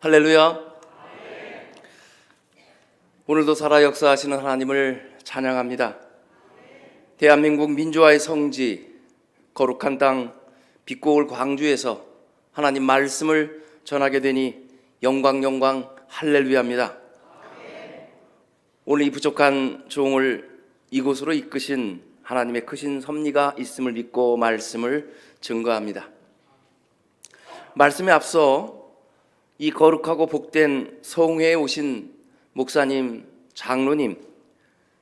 할렐루야. 오늘도 살아 역사하시는 하나님을 찬양합니다. 대한민국 민주화의 성지 거룩한 땅 빛고울 광주에서 하나님 말씀을 전하게 되니 영광 할렐루야입니다. 오늘 이 부족한 종을 이곳으로 이끄신 하나님의 크신 섭리가 있음을 믿고 말씀을 증거합니다. 말씀에 앞서 이 거룩하고 복된 성회에 오신 목사님, 장로님,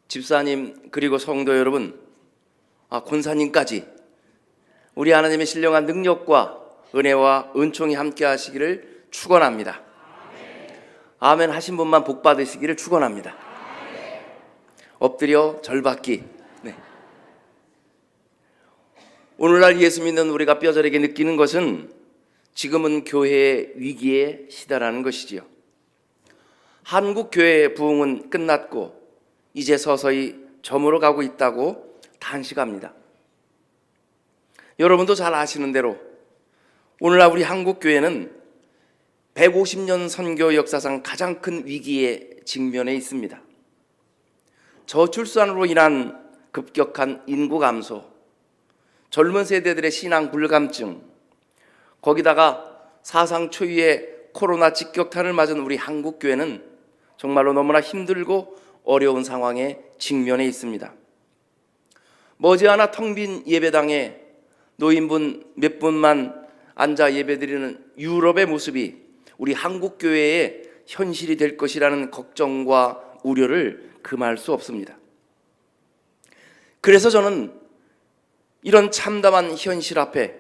집사님, 그리고 성도 여러분, 권사님까지 우리 하나님의 신령한 능력과 은혜와 은총이 함께 하시기를 축원합니다. 아멘 하신 분만 복 받으시기를 축원합니다. 엎드려 절받기. 네. 오늘날 예수 믿는 우리가 뼈저리게 느끼는 것은 지금은 교회의 위기에 시달하는 것이지요. 한국 교회의 부흥은 끝났고 이제 서서히 저물어 가고 있다고 단식합니다. 여러분도 잘 아시는 대로 오늘날 우리 한국 교회는 150년 선교 역사상 가장 큰 위기에 직면해 있습니다. 저출산으로 인한 급격한 인구 감소, 젊은 세대들의 신앙 불감증, 거기다가 사상 초유의 코로나 직격탄을 맞은 우리 한국교회는 정말로 너무나 힘들고 어려운 상황에 직면해 있습니다. 머지않아 텅 빈 예배당에 노인분 몇 분만 앉아 예배드리는 유럽의 모습이 우리 한국교회의 현실이 될 것이라는 걱정과 우려를 금할 수 없습니다. 그래서 저는 이런 참담한 현실 앞에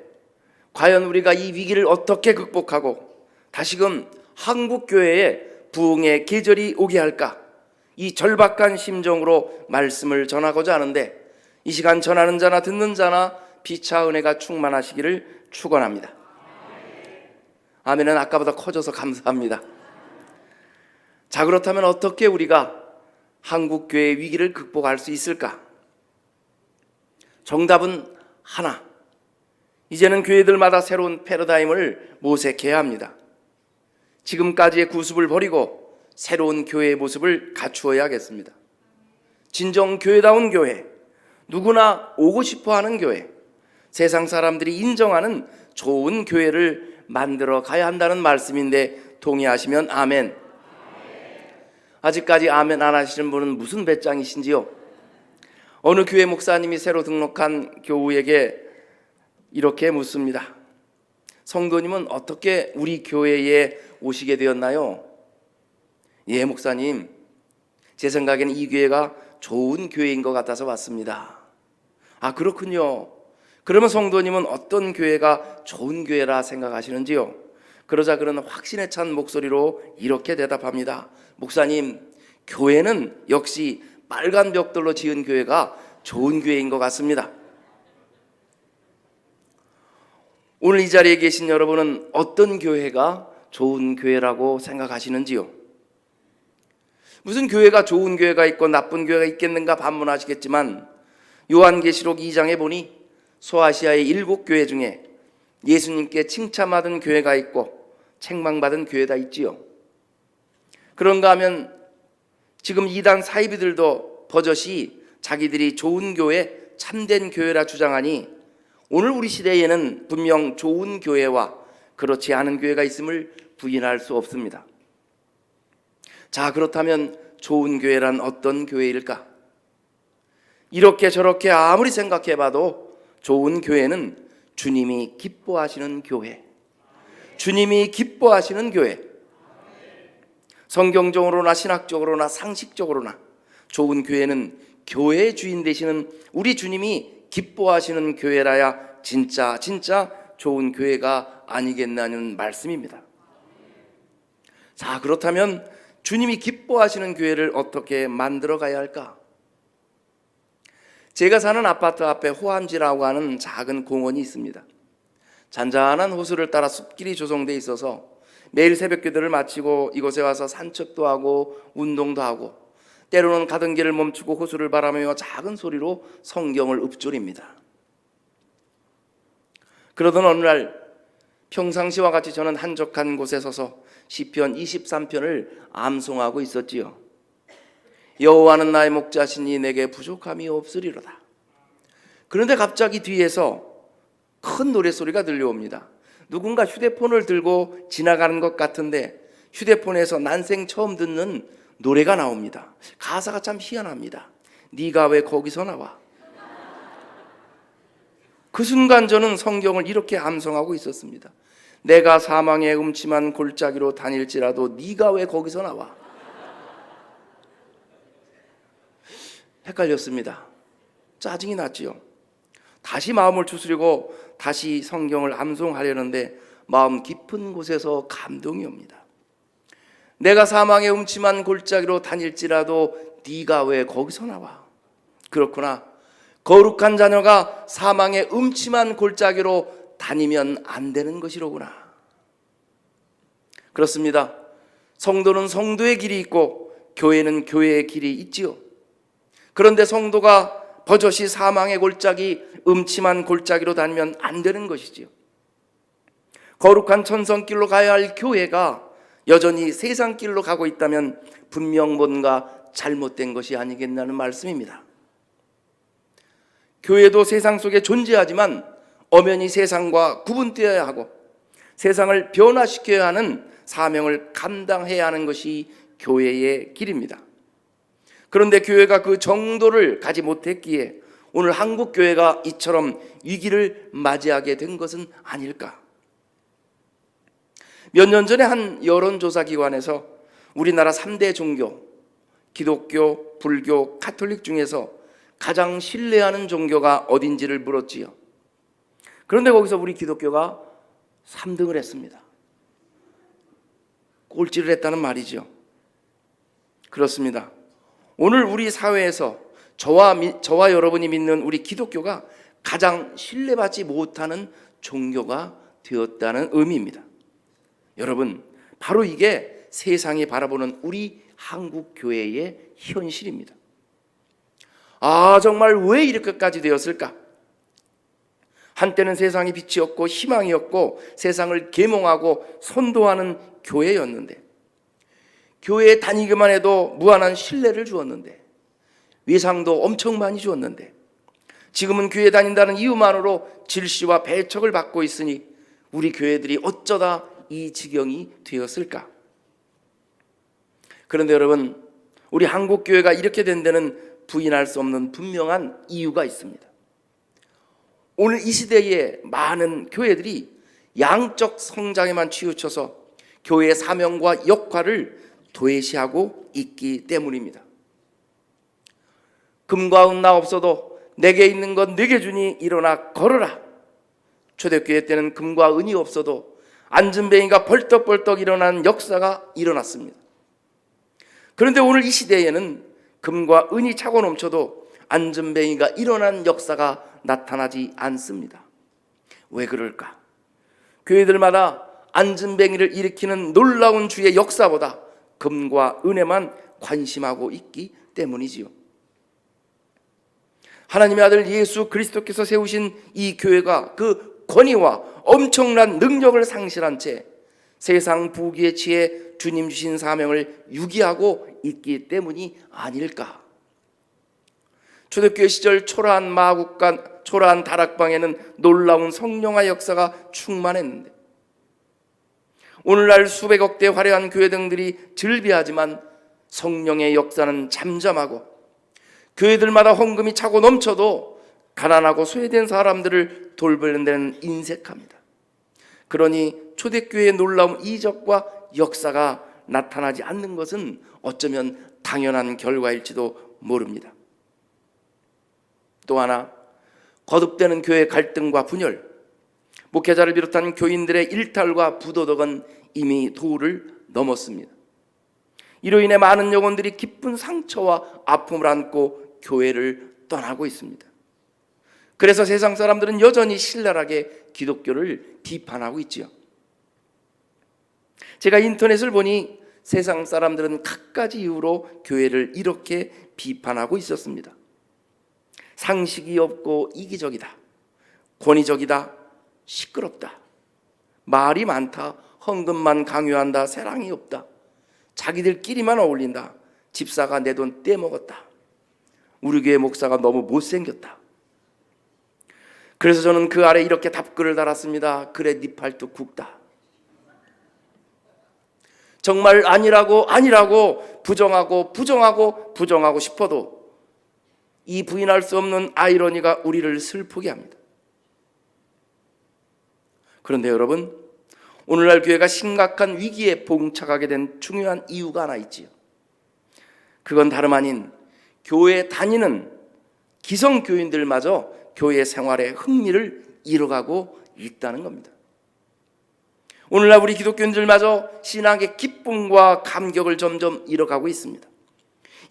과연 우리가 이 위기를 어떻게 극복하고 다시금 한국교회에 부흥의 계절이 오게 할까? 이 절박한 심정으로 말씀을 전하고자 하는데 이 시간 전하는 자나 듣는 자나 피차 은혜가 충만하시기를 축원합니다. 아멘은 아까보다 커져서 감사합니다. 자, 그렇다면 어떻게 우리가 한국교회의 위기를 극복할 수 있을까? 정답은 하나. 이제는 교회들마다 새로운 패러다임을 모색해야 합니다. 지금까지의 구습을 버리고 새로운 교회의 모습을 갖추어야겠습니다. 진정 교회다운 교회, 누구나 오고 싶어하는 교회, 세상 사람들이 인정하는 좋은 교회를 만들어 가야 한다는 말씀인데 동의하시면 아멘. 아직까지 아멘 안 하시는 분은 무슨 배짱이신지요? 어느 교회 목사님이 새로 등록한 교우에게 이렇게 묻습니다. 성도님은 어떻게 우리 교회에 오시게 되었나요? 예, 목사님, 제 생각에는 이 교회가 좋은 교회인 것 같아서 왔습니다. 아, 그렇군요. 그러면 성도님은 어떤 교회가 좋은 교회라 생각하시는지요? 그러자 그는 확신에 찬 목소리로 이렇게 대답합니다. 목사님, 교회는 역시 빨간 벽돌로 지은 교회가 좋은 교회인 것 같습니다. 오늘 이 자리에 계신 여러분은 어떤 교회가 좋은 교회라고 생각하시는지요? 무슨 교회가 좋은 교회가 있고 나쁜 교회가 있겠는가 반문하시겠지만 요한계시록 2장에 보니 소아시아의 7교회 중에 예수님께 칭찬받은 교회가 있고 책망받은 교회가 있지요. 그런가 하면 지금 이단 사이비들도 버젓이 자기들이 좋은 교회, 참된 교회라 주장하니 오늘 우리 시대에는 분명 좋은 교회와 그렇지 않은 교회가 있음을 부인할 수 없습니다. 자, 그렇다면 좋은 교회란 어떤 교회일까? 이렇게 저렇게 아무리 생각해봐도 좋은 교회는 주님이 기뻐하시는 교회, 주님이 기뻐하시는 교회. 성경적으로나 신학적으로나 상식적으로나 좋은 교회는 교회의 주인 되시는 우리 주님이 기뻐하시는 교회라야 진짜 좋은 교회가 아니겠나는 말씀입니다. 자, 그렇다면 주님이 기뻐하시는 교회를 어떻게 만들어 가야 할까? 제가 사는 아파트 앞에 호암지라고 하는 작은 공원이 있습니다. 잔잔한 호수를 따라 숲길이 조성되어 있어서 매일 새벽 기도를 마치고 이곳에 와서 산책도 하고 운동도 하고 때로는 가던 길을 멈추고 호수를 바라보며 작은 소리로 성경을 읊조립니다. 그러던 어느 날 평상시와 같이 저는 한적한 곳에 서서 시편 23편을 암송하고 있었지요. 여호와는 나의 목자시니 내게 부족함이 없으리로다. 그런데 갑자기 뒤에서 큰 노래소리가 들려옵니다. 누군가 휴대폰을 들고 지나가는 것 같은데 휴대폰에서 난생 처음 듣는 노래가 나옵니다. 가사가 참 희한합니다. 네가 왜 거기서 나와? 그 순간 저는 성경을 이렇게 암송하고 있었습니다. 내가 사망의 음침한 골짜기로 다닐지라도 네가 왜 거기서 나와? 헷갈렸습니다. 짜증이 났지요. 다시 마음을 추스리고 다시 성경을 암송하려는데 마음 깊은 곳에서 감동이 옵니다. 내가 사망의 음침한 골짜기로 다닐지라도 네가 왜 거기서 나와? 그렇구나. 거룩한 자녀가 사망의 음침한 골짜기로 다니면 안 되는 것이로구나. 그렇습니다. 성도는 성도의 길이 있고 교회는 교회의 길이 있지요. 그런데 성도가 버젓이 사망의 골짜기, 음침한 골짜기로 다니면 안 되는 것이지요. 거룩한 천성길로 가야 할 교회가 여전히 세상길로 가고 있다면 분명 뭔가 잘못된 것이 아니겠냐는 말씀입니다. 교회도 세상 속에 존재하지만 엄연히 세상과 구분되어야 하고 세상을 변화시켜야 하는 사명을 감당해야 하는 것이 교회의 길입니다. 그런데 교회가 그 정도를 가지 못했기에 오늘 한국 교회가 이처럼 위기를 맞이하게 된 것은 아닐까? 몇 년 전에 한 여론조사 기관에서 우리나라 3대 종교, 기독교, 불교, 가톨릭 중에서 가장 신뢰하는 종교가 어딘지를 물었지요. 그런데 거기서 우리 기독교가 3등을 했습니다. 꼴찌를 했다는 말이죠. 그렇습니다. 오늘 우리 사회에서 저와 여러분이 믿는 우리 기독교가 가장 신뢰받지 못하는 종교가 되었다는 의미입니다. 여러분, 바로 이게 세상이 바라보는 우리 한국 교회의 현실입니다. 정말 왜 이렇게까지 되었을까? 한때는 세상이 빛이었고 희망이었고 세상을 계몽하고 선도하는 교회였는데, 교회에 다니기만 해도 무한한 신뢰를 주었는데, 위상도 엄청 많이 주었는데, 지금은 교회 다닌다는 이유만으로 질시와 배척을 받고 있으니 우리 교회들이 어쩌다 이 지경이 되었을까? 그런데 여러분, 우리 한국 교회가 이렇게 된 데는 부인할 수 없는 분명한 이유가 있습니다. 오늘 이 시대에 많은 교회들이 양적 성장에만 치우쳐서 교회의 사명과 역할을 도외시하고 있기 때문입니다. 금과 은 나 없어도 내게 있는 것 내게 주니 일어나 걸어라. 초대교회 때는 금과 은이 없어도 안전뱅이가 벌떡벌떡 일어나는 역사가 일어났습니다. 그런데 오늘 이 시대에는 금과 은이 차고 넘쳐도 안전뱅이가 일어난 역사가 나타나지 않습니다. 왜 그럴까? 교회들마다 안전뱅이를 일으키는 놀라운 주의 역사보다 금과 은에만 관심하고 있기 때문이지요. 하나님의 아들 예수 그리스도께서 세우신 이 교회가 그 권위와 엄청난 능력을 상실한 채 세상 부귀에 취해 주님 주신 사명을 유기하고 있기 때문이 아닐까? 초대교회 시절 초라한 마국간, 초라한 다락방에는 놀라운 성령의 역사가 충만했는데, 오늘날 수백억 대 화려한 교회등들이 즐비하지만 성령의 역사는 잠잠하고, 교회들마다 헌금이 차고 넘쳐도 가난하고 소외된 사람들을 돌보는 데는 인색합니다. 그러니 초대교회의 놀라운 이적과 역사가 나타나지 않는 것은 어쩌면 당연한 결과일지도 모릅니다. 또 하나, 거듭되는 교회 갈등과 분열, 목회자를 비롯한 교인들의 일탈과 부도덕은 이미 도를 넘었습니다. 이로 인해 많은 영혼들이 깊은 상처와 아픔을 안고 교회를 떠나고 있습니다. 그래서 세상 사람들은 여전히 신랄하게 기독교를 비판하고 있지요. 제가 인터넷을 보니 세상 사람들은 갖가지 이유로 교회를 이렇게 비판하고 있었습니다. 상식이 없고 이기적이다, 권위적이다, 시끄럽다, 말이 많다, 헌금만 강요한다, 사랑이 없다, 자기들끼리만 어울린다, 집사가 내 돈 떼먹었다, 우리 교회 목사가 너무 못생겼다. 그래서 저는 그 아래 이렇게 답글을 달았습니다. 그래 네 팔뚝 굵다. 정말 아니라고 부정하고 싶어도 이 부인할 수 없는 아이러니가 우리를 슬프게 합니다. 그런데 여러분, 오늘날 교회가 심각한 위기에 봉착하게 된 중요한 이유가 하나 있지요. 그건 다름 아닌 교회 다니는 기성교인들마저 교회 생활에 흥미를 잃어가고 있다는 겁니다. 오늘날 우리 기독교인들마저 신앙의 기쁨과 감격을 점점 잃어가고 있습니다.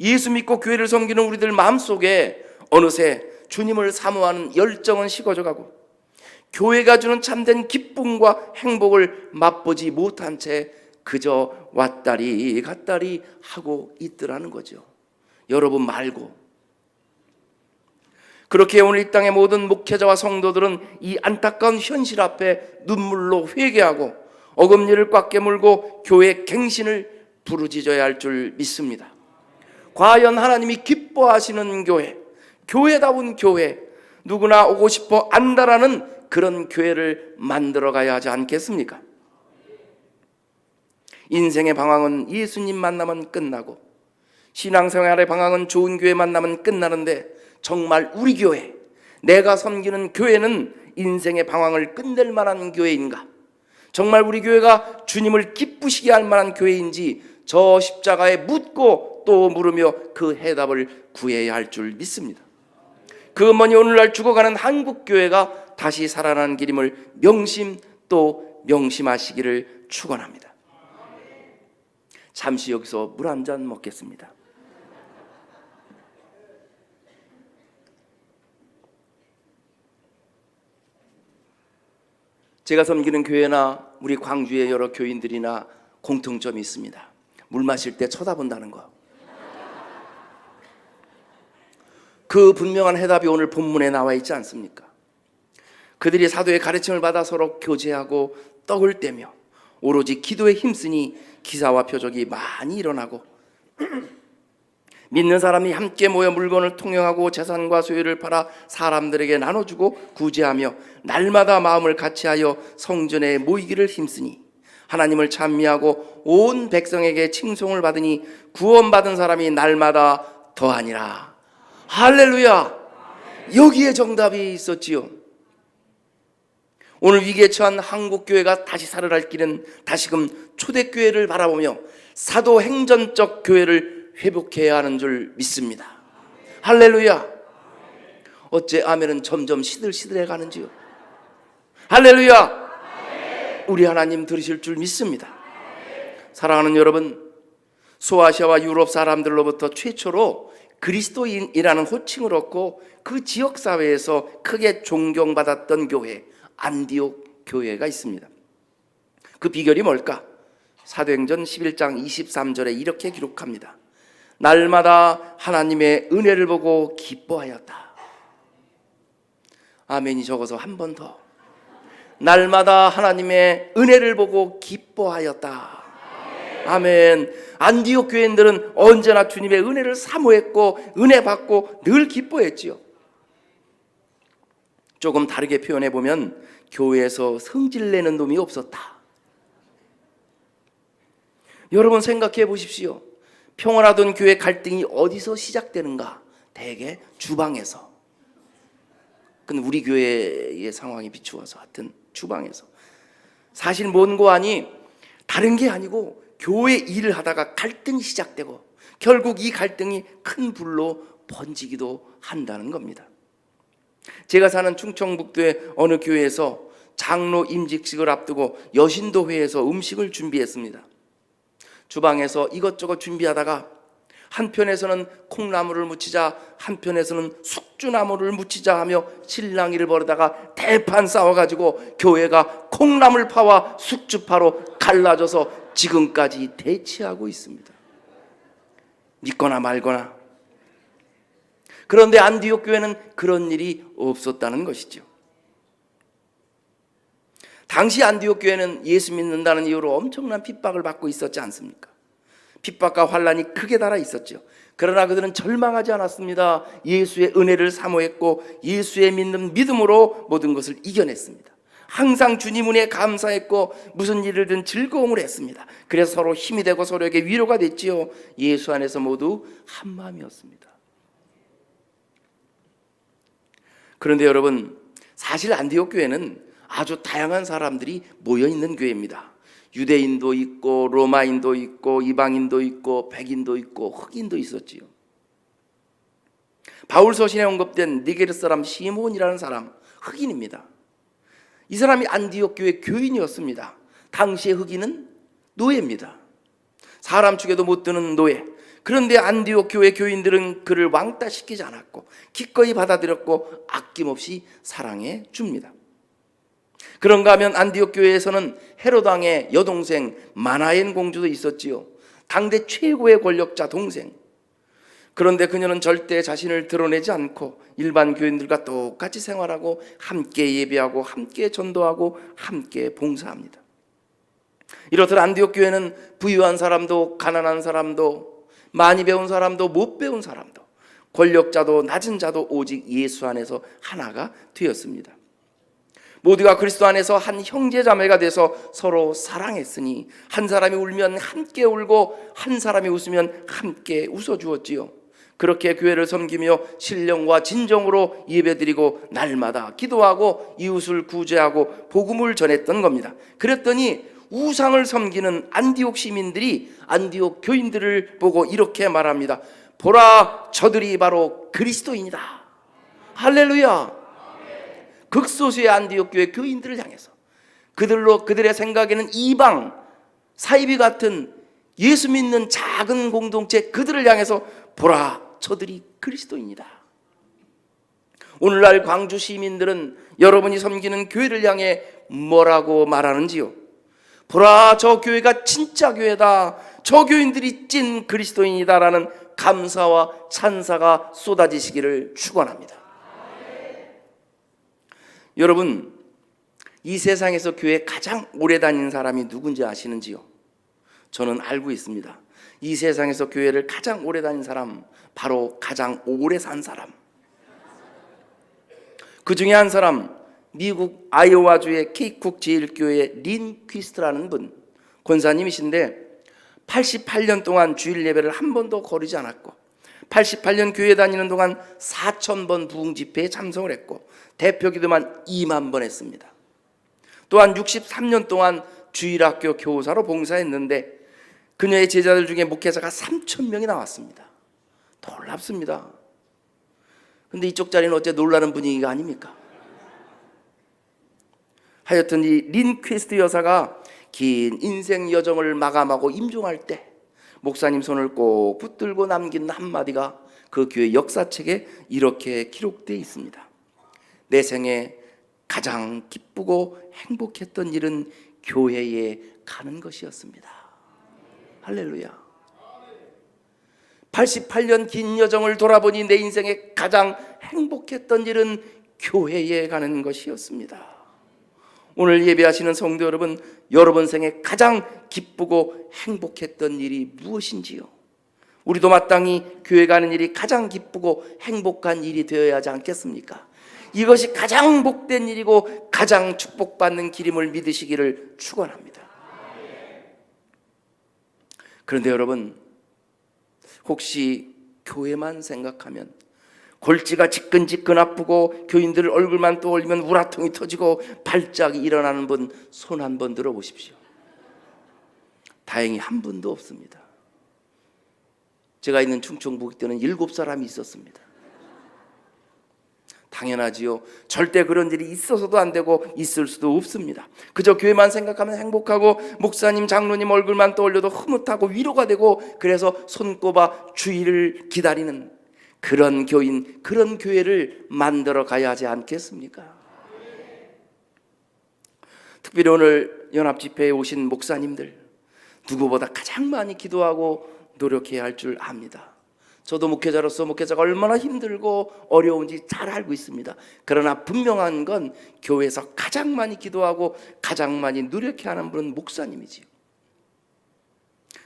예수 믿고 교회를 섬기는 우리들 마음속에 어느새 주님을 사모하는 열정은 식어져가고 교회가 주는 참된 기쁨과 행복을 맛보지 못한 채 그저 왔다리 갔다리 하고 있더라는 거죠. 여러분 말고. 그렇게 오늘 이 땅의 모든 목회자와 성도들은 이 안타까운 현실 앞에 눈물로 회개하고 어금니를 꽉 깨물고 교회 갱신을 부르짖어야 할 줄 믿습니다. 과연 하나님이 기뻐하시는 교회, 교회다운 교회, 누구나 오고 싶어 안다라는 그런 교회를 만들어가야 하지 않겠습니까? 인생의 방황은 예수님 만나면 끝나고 신앙생활의 방황은 좋은 교회 만나면 끝나는데 정말 우리 교회, 내가 섬기는 교회는 인생의 방황을 끝낼 만한 교회인가? 정말 우리 교회가 주님을 기쁘시게 할 만한 교회인지 저 십자가에 묻고 또 물으며 그 해답을 구해야 할 줄 믿습니다. 그 어머니 오늘날 죽어가는 한국교회가 다시 살아나는 길임을 명심하시기를 축원합니다. 잠시 여기서 물 한 잔 먹겠습니다. 제가 섬기는 교회나 우리 광주의 여러 교인들이나 공통점이 있습니다. 물 마실 때 쳐다본다는 거. 그 분명한 해답이 오늘 본문에 나와 있지 않습니까? 그들이 사도의 가르침을 받아 서로 교제하고 떡을 떼며 오로지 기도에 힘쓰니 기사와 표적이 많이 일어나고 믿는 사람이 함께 모여 물건을 통용하고 재산과 소유를 팔아 사람들에게 나눠주고 구제하며 날마다 마음을 같이하여 성전에 모이기를 힘쓰니 하나님을 찬미하고 온 백성에게 칭송을 받으니 구원받은 사람이 날마다 더하니라. 할렐루야. 여기에 정답이 있었지요. 오늘 위기에 처한 한국교회가 다시 살아날 길은 다시금 초대교회를 바라보며 사도행전적 교회를 회복해야 하는 줄 믿습니다. 할렐루야. 어째 아멘은 점점 시들시들해 가는지요. 할렐루야. 우리 하나님 들으실 줄 믿습니다. 사랑하는 여러분, 소아시아와 유럽 사람들로부터 최초로 그리스도인이라는 호칭을 얻고 그 지역사회에서 크게 존경받았던 교회, 안디옥 교회가 있습니다. 그 비결이 뭘까? 사도행전 11장 23절에 이렇게 기록합니다. 날마다 하나님의 은혜를 보고 기뻐하였다. 아멘이 적어서 한 번 더. 날마다 하나님의 은혜를 보고 기뻐하였다. 아멘. 안디옥 교인들은 언제나 주님의 은혜를 사모했고 은혜 받고 늘 기뻐했지요. 조금 다르게 표현해 보면 교회에서 성질내는 놈이 없었다. 여러분 생각해 보십시오. 평온하던 교회 갈등이 어디서 시작되는가? 대개 주방에서. 근데 우리 교회의 상황에 비추어서 하여튼 주방에서. 사실 뭔고 하니 다른 게 아니고 교회 일을 하다가 갈등이 시작되고 결국 이 갈등이 큰 불로 번지기도 한다는 겁니다. 제가 사는 충청북도의 어느 교회에서 장로 임직식을 앞두고 여신도회에서 음식을 준비했습니다. 주방에서 이것저것 준비하다가 한편에서는 콩나물을 무치자 한편에서는 숙주나물을 무치자 하며 실랑이를 벌이다가 대판 싸워가지고 교회가 콩나물파와 숙주파로 갈라져서 지금까지 대치하고 있습니다. 믿거나 말거나. 그런데 안디옥 교회는 그런 일이 없었다는 것이죠. 당시 안디옥 교회는 예수 믿는다는 이유로 엄청난 핍박을 받고 있었지 않습니까? 핍박과 환란이 크게 달아 있었죠. 그러나 그들은 절망하지 않았습니다. 예수의 은혜를 사모했고 예수의 믿는 믿음으로 모든 것을 이겨냈습니다. 항상 주님 은혜에 감사했고 무슨 일이든 즐거움을 했습니다. 그래서 서로 힘이 되고 서로에게 위로가 됐지요. 예수 안에서 모두 한 마음이었습니다. 그런데 여러분, 사실 안디옥 교회는 아주 다양한 사람들이 모여있는 교회입니다. 유대인도 있고 로마인도 있고 이방인도 있고 백인도 있고 흑인도 있었지요. 바울 서신에 언급된 니게르 사람 시몬이라는 사람, 흑인입니다. 이 사람이 안디옥 교회 교인이었습니다. 당시의 흑인은 노예입니다. 사람 축에도 못 드는 노예. 그런데 안디옥 교회 교인들은 그를 왕따시키지 않았고 기꺼이 받아들였고 아낌없이 사랑해 줍니다. 그런가 하면 안디옥 교회에서는 헤롯 왕의 여동생 마나엔 공주도 있었지요. 당대 최고의 권력자 동생. 그런데 그녀는 절대 자신을 드러내지 않고 일반 교인들과 똑같이 생활하고 함께 예배하고 함께 전도하고 함께 봉사합니다. 이렇듯 안디옥 교회는 부유한 사람도 가난한 사람도 많이 배운 사람도 못 배운 사람도 권력자도 낮은 자도 오직 예수 안에서 하나가 되었습니다. 모두가 그리스도 안에서 한 형제 자매가 돼서 서로 사랑했으니 한 사람이 울면 함께 울고 한 사람이 웃으면 함께 웃어주었지요. 그렇게 교회를 섬기며 신령과 진정으로 예배드리고 날마다 기도하고 이웃을 구제하고 복음을 전했던 겁니다. 그랬더니 우상을 섬기는 안디옥 시민들이 안디옥 교인들을 보고 이렇게 말합니다. 보라, 저들이 바로 그리스도인이다. 할렐루야. 극소수의 안디옥 교회 교인들을 향해서 그들의 생각에는 이방 사이비 같은 예수 믿는 작은 공동체 그들을 향해서 보라, 저들이 그리스도인이다. 오늘날 광주 시민들은 여러분이 섬기는 교회를 향해 뭐라고 말하는지요? 보라, 저 교회가 진짜 교회다. 저 교인들이 찐 그리스도인이다라는 감사와 찬사가 쏟아지시기를 축원합니다. 여러분, 이 세상에서 교회에 가장 오래 다닌 사람이 누군지 아시는지요? 저는 알고 있습니다. 이 세상에서 교회를 가장 오래 다닌 사람, 바로 가장 오래 산 사람. 그 중에 한 사람, 미국 아이오와주의 케이쿡 제일교회 린 퀴스트라는 분, 권사님이신데 88년 동안 주일 예배를 한 번도 거르지 않았고 88년 교회 다니는 동안 4,000번 부흥 집회에 참석을 했고 대표 기도만 2만 번 했습니다. 또한 63년 동안 주일학교 교사로 봉사했는데 그녀의 제자들 중에 목회자가 3,000명이 나왔습니다. 놀랍습니다. 근데 이쪽 자리는 어째 놀라는 분위기가 아닙니까? 하여튼 이 린 퀘스트 여사가 긴 인생 여정을 마감하고 임종할 때 목사님 손을 꼭 붙들고 남긴 한마디가 그 교회 역사책에 이렇게 기록되어 있습니다. 내 생에 가장 기쁘고 행복했던 일은 교회에 가는 것이었습니다. 할렐루야. 88년 긴 여정을 돌아보니 내 인생에 가장 행복했던 일은 교회에 가는 것이었습니다. 오늘 예배하시는 성도 여러분, 여러분 생에 가장 기쁘고 행복했던 일이 무엇인지요? 우리도 마땅히 교회 가는 일이 가장 기쁘고 행복한 일이 되어야 하지 않겠습니까? 이것이 가장 복된 일이고 가장 축복받는 길임을 믿으시기를 축원합니다. 그런데 여러분, 혹시 교회만 생각하면 골지가 지끈지끈 아프고 교인들 얼굴만 떠올리면 우라통이 터지고 발작이 일어나는 분 손 한 번 들어보십시오. 다행히 한 분도 없습니다. 제가 있는 충청북도 때는 7사람이 있었습니다. 당연하지요. 절대 그런 일이 있어서도 안 되고 있을 수도 없습니다. 그저 교회만 생각하면 행복하고 목사님, 장로님 얼굴만 떠올려도 흐뭇하고 위로가 되고 그래서 손꼽아 주일을 기다리는 그런 교인, 그런 교회를 만들어 가야 하지 않겠습니까? 특별히 오늘 연합집회에 오신 목사님들, 누구보다 가장 많이 기도하고 노력해야 할 줄 압니다. 저도 목회자로서 목회자가 얼마나 힘들고 어려운지 잘 알고 있습니다. 그러나 분명한 건 교회에서 가장 많이 기도하고 가장 많이 노력해하는 분은 목사님이지요.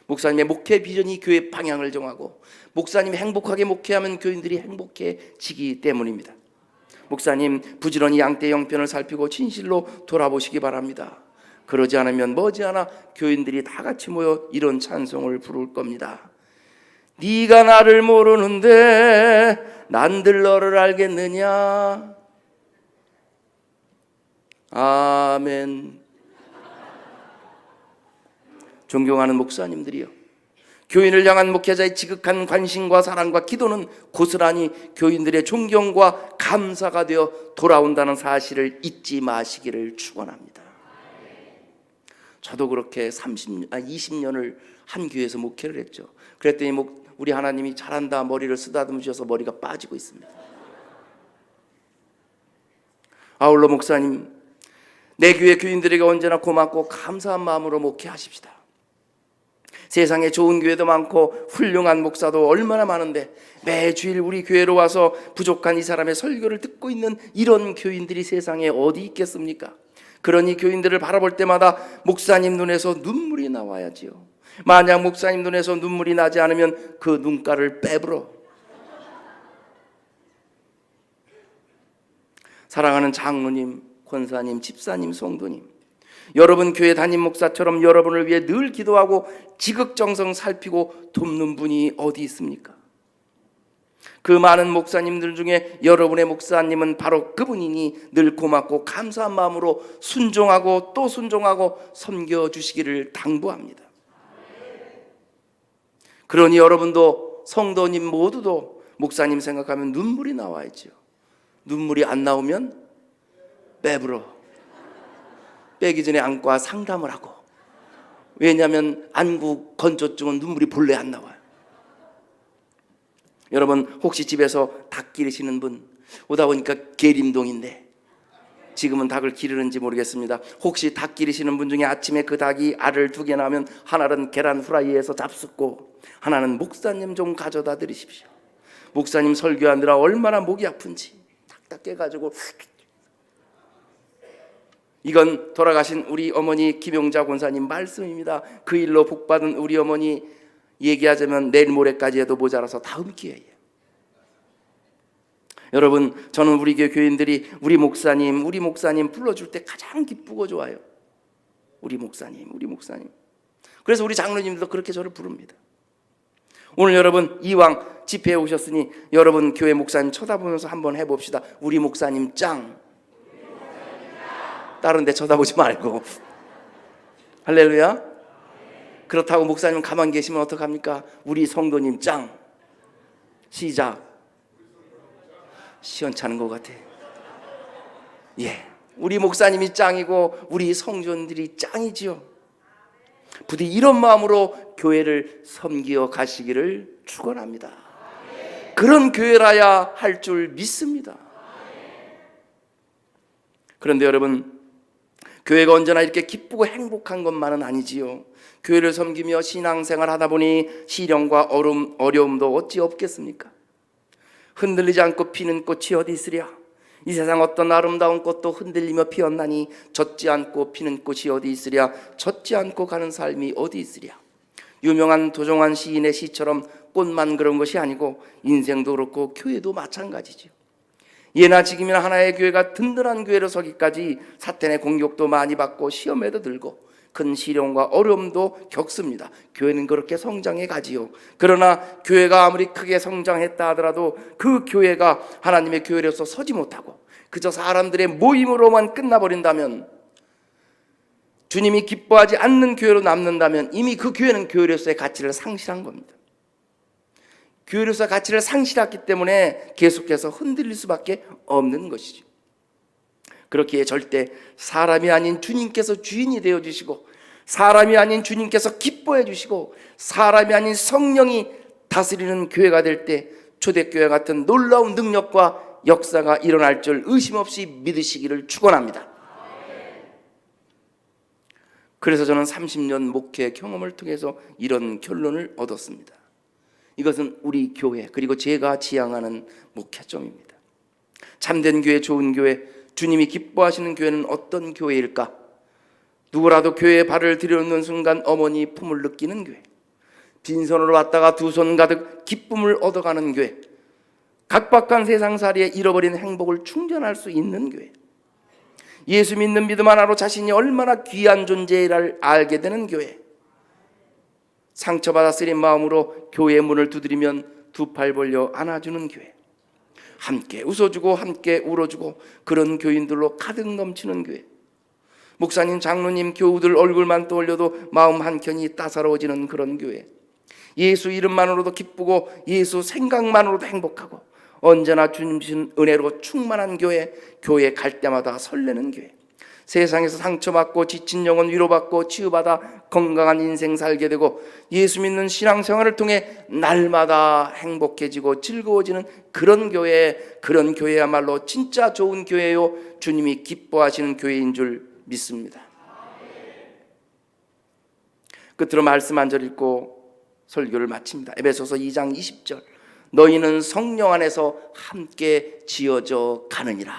목사님의 목회 비전이 교회 방향을 정하고 목사님이 행복하게 목회하면 교인들이 행복해지기 때문입니다. 목사님 부지런히 양떼 형편을 살피고 진실로 돌아보시기 바랍니다. 그러지 않으면 머지않아 교인들이 다 같이 모여 이런 찬송을 부를 겁니다. 네가 나를 모르는데 난들 너를 알겠느냐. 아멘. 존경하는 목사님들이요, 교인을 향한 목회자의 지극한 관심과 사랑과 기도는 고스란히 교인들의 존경과 감사가 되어 돌아온다는 사실을 잊지 마시기를 축원합니다. 저도 그렇게 20년을 한 교회에서 목회를 했죠. 그랬더니 우리 하나님이 잘한다 머리를 쓰다듬어 주셔서 머리가 빠지고 있습니다. 아울러 목사님, 내 교회 교인들에게 언제나 고맙고 감사한 마음으로 목회하십시다. 세상에 좋은 교회도 많고 훌륭한 목사도 얼마나 많은데 매주일 우리 교회로 와서 부족한 이 사람의 설교를 듣고 있는 이런 교인들이 세상에 어디 있겠습니까? 그러니 교인들을 바라볼 때마다 목사님 눈에서 눈물이 나와야지요. 만약 목사님 눈에서 눈물이 나지 않으면 그 눈가를 빼불어. 사랑하는 장로님, 권사님, 집사님, 성도님, 여러분 교회 담임 목사처럼 여러분을 위해 늘 기도하고 지극정성 살피고 돕는 분이 어디 있습니까? 그 많은 목사님들 중에 여러분의 목사님은 바로 그분이니 늘 고맙고 감사한 마음으로 순종하고 또 순종하고 섬겨주시기를 당부합니다. 그러니 여러분도 성도님 모두도 목사님 생각하면 눈물이 나와야죠. 눈물이 안 나오면 빼불어. 빼기 전에 안과 상담을 하고. 왜냐하면 안구 건조증은 눈물이 본래 안 나와요. 여러분 혹시 집에서 닭 기르시는 분, 오다 보니까 계림동인데 지금은 닭을 기르는지 모르겠습니다. 혹시 닭 기르시는 분 중에 아침에 그 닭이 알을 2개 낳으면 하나는 계란 후라이에서 잡숫고 하나는 목사님 좀 가져다 드리십시오. 목사님 설교하느라 얼마나 목이 아픈지 탁탁 깨가지고. 이건 돌아가신 우리 어머니 김용자 권사님 말씀입니다. 그 일로 복받은 우리 어머니 얘기하자면 내일 모레까지 해도 모자라서 다음 기회에. 여러분 저는 우리 교인들이 우리 목사님 불러줄 때 가장 기쁘고 좋아요. 우리 목사님. 그래서 우리 장로님들도 그렇게 저를 부릅니다. 오늘 여러분 이왕 집회에 오셨으니 여러분 교회 목사님 쳐다보면서 한번 해봅시다. 우리 목사님 짱. 다른 데 쳐다보지 말고. 할렐루야. 그렇다고 목사님 가만히 계시면 어떡합니까? 우리 성도님 짱. 시작. 시원찮은 것 같아. 예, 우리 목사님이 짱이고 우리 성전들이 짱이지요. 부디 이런 마음으로 교회를 섬기어 가시기를 축원합니다. 그런 교회라야 할 줄 믿습니다. 그런데 여러분 교회가 언제나 이렇게 기쁘고 행복한 것만은 아니지요. 교회를 섬기며 신앙생활 하다 보니 시련과 어려움도 어찌 없겠습니까? 흔들리지 않고 피는 꽃이 어디 있으랴? 이 세상 어떤 아름다운 꽃도 흔들리며 피었나니 젖지 않고 피는 꽃이 어디 있으랴? 젖지 않고 가는 삶이 어디 있으랴? 유명한 도종환 시인의 시처럼 꽃만 그런 것이 아니고 인생도 그렇고 교회도 마찬가지죠. 예나 지금이나 하나의 교회가 든든한 교회로 서기까지 사탄의 공격도 많이 받고 시험에도 들고 큰 시련과 어려움도 겪습니다. 교회는 그렇게 성장해 가지요. 그러나 교회가 아무리 크게 성장했다 하더라도 그 교회가 하나님의 교회로서 서지 못하고 그저 사람들의 모임으로만 끝나버린다면, 주님이 기뻐하지 않는 교회로 남는다면 이미 그 교회는 교회로서의 가치를 상실한 겁니다. 교회로서 가치를 상실했기 때문에 계속해서 흔들릴 수밖에 없는 것이죠. 그렇기에 절대 사람이 아닌 주님께서 주인이 되어주시고, 사람이 아닌 주님께서 기뻐해 주시고, 사람이 아닌 성령이 다스리는 교회가 될 때 초대교회 같은 놀라운 능력과 역사가 일어날 줄 의심 없이 믿으시기를 축원합니다. 그래서 저는 30년 목회 경험을 통해서 이런 결론을 얻었습니다. 이것은 우리 교회 그리고 제가 지향하는 목회점입니다. 참된 교회, 좋은 교회, 주님이 기뻐하시는 교회는 어떤 교회일까? 누구라도 교회에 발을 들여놓는 순간 어머니 품을 느끼는 교회, 빈손으로 왔다가 두 손 가득 기쁨을 얻어가는 교회, 각박한 세상살이에 잃어버린 행복을 충전할 수 있는 교회, 예수 믿는 믿음 하나로 자신이 얼마나 귀한 존재를 알게 되는 교회, 상처받아 쓰린 마음으로 교회의 문을 두드리면 두 팔 벌려 안아주는 교회, 함께 웃어주고 함께 울어주고 그런 교인들로 가득 넘치는 교회, 목사님, 장로님, 교우들 얼굴만 떠올려도 마음 한켠이 따사로워지는 그런 교회, 예수 이름만으로도 기쁘고 예수 생각만으로도 행복하고 언제나 주님 주신 은혜로 충만한 교회, 교회 갈 때마다 설레는 교회, 세상에서 상처받고 지친 영혼 위로받고 치유받아 건강한 인생 살게 되고 예수 믿는 신앙생활을 통해 날마다 행복해지고 즐거워지는 그런 교회, 그런 교회야말로 진짜 좋은 교회요, 주님이 기뻐하시는 교회인 줄 믿습니다. 끝으로 말씀 한 절 읽고 설교를 마칩니다. 에베소서 2장 20절, 너희는 성령 안에서 함께 지어져 가느니라.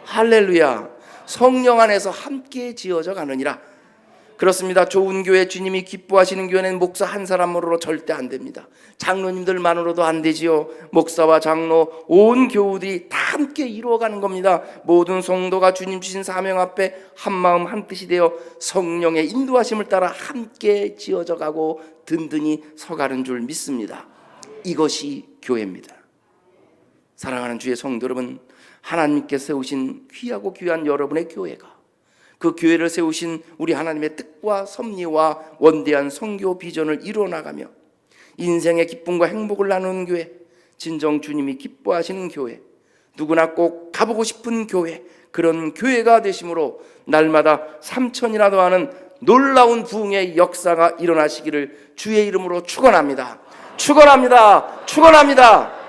할렐루야. 성령 안에서 함께 지어져 가느니라. 그렇습니다. 좋은 교회, 주님이 기뻐하시는 교회는 목사 한 사람으로 절대 안 됩니다. 장로님들만으로도 안 되지요. 목사와 장로, 온 교우들이 다 함께 이루어가는 겁니다. 모든 성도가 주님 주신 사명 앞에 한마음 한뜻이 되어 성령의 인도하심을 따라 함께 지어져 가고 든든히 서가는 줄 믿습니다. 이것이 교회입니다. 사랑하는 주의 성도 여러분, 하나님께서 세우신 귀하고 귀한 여러분의 교회가, 그 교회를 세우신 우리 하나님의 뜻과 섭리와 원대한 선교 비전을 이루어나가며 인생의 기쁨과 행복을 나누는 교회, 진정 주님이 기뻐하시는 교회, 누구나 꼭 가보고 싶은 교회, 그런 교회가 되심으로 날마다 3천이라도 하는 놀라운 부흥의 역사가 일어나시기를 주의 이름으로 축원합니다. 축원합니다. 축원합니다.